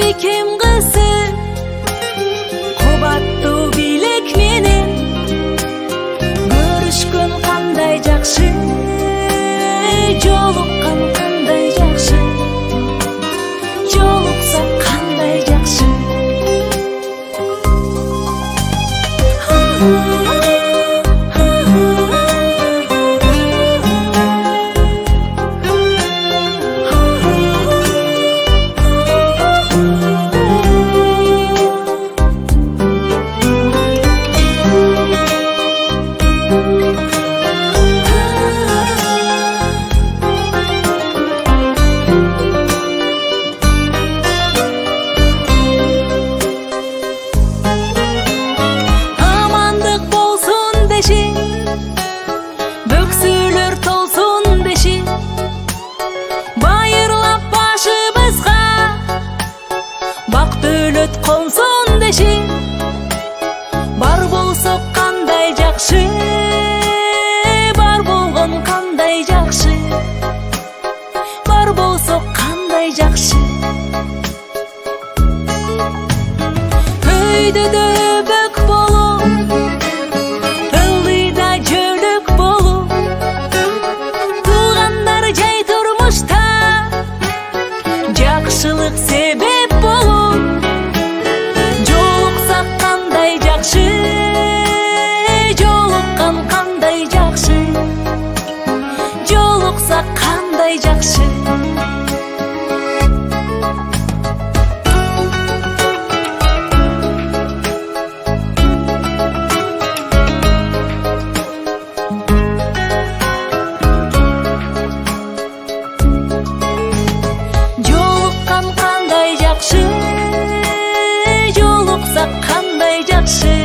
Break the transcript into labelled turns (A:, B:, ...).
A: бекем кызы кубаттуу бийлик менен көрүшкөн кандай жакшы, жолуккан кандай жакшы, жолуксак кандай жакшы. Бөксөлөр толсун деши, байырлап башыбызга бак дөлөт консун деши, бар болсо кандай жакшы, бар болгон кандай жакшы, бар болсо кандай жакшы. Өйдөдө бөк болуп, ылдыйда жөлөк болуп, туугандар жай турмушта жакшылык себеп болуп, жолуксак кандай жакшы, жолуккан кандай жакшы, жолуксак кандай жакшы. Жолуккан кандай жакшы, жолуксак кандай жакшы.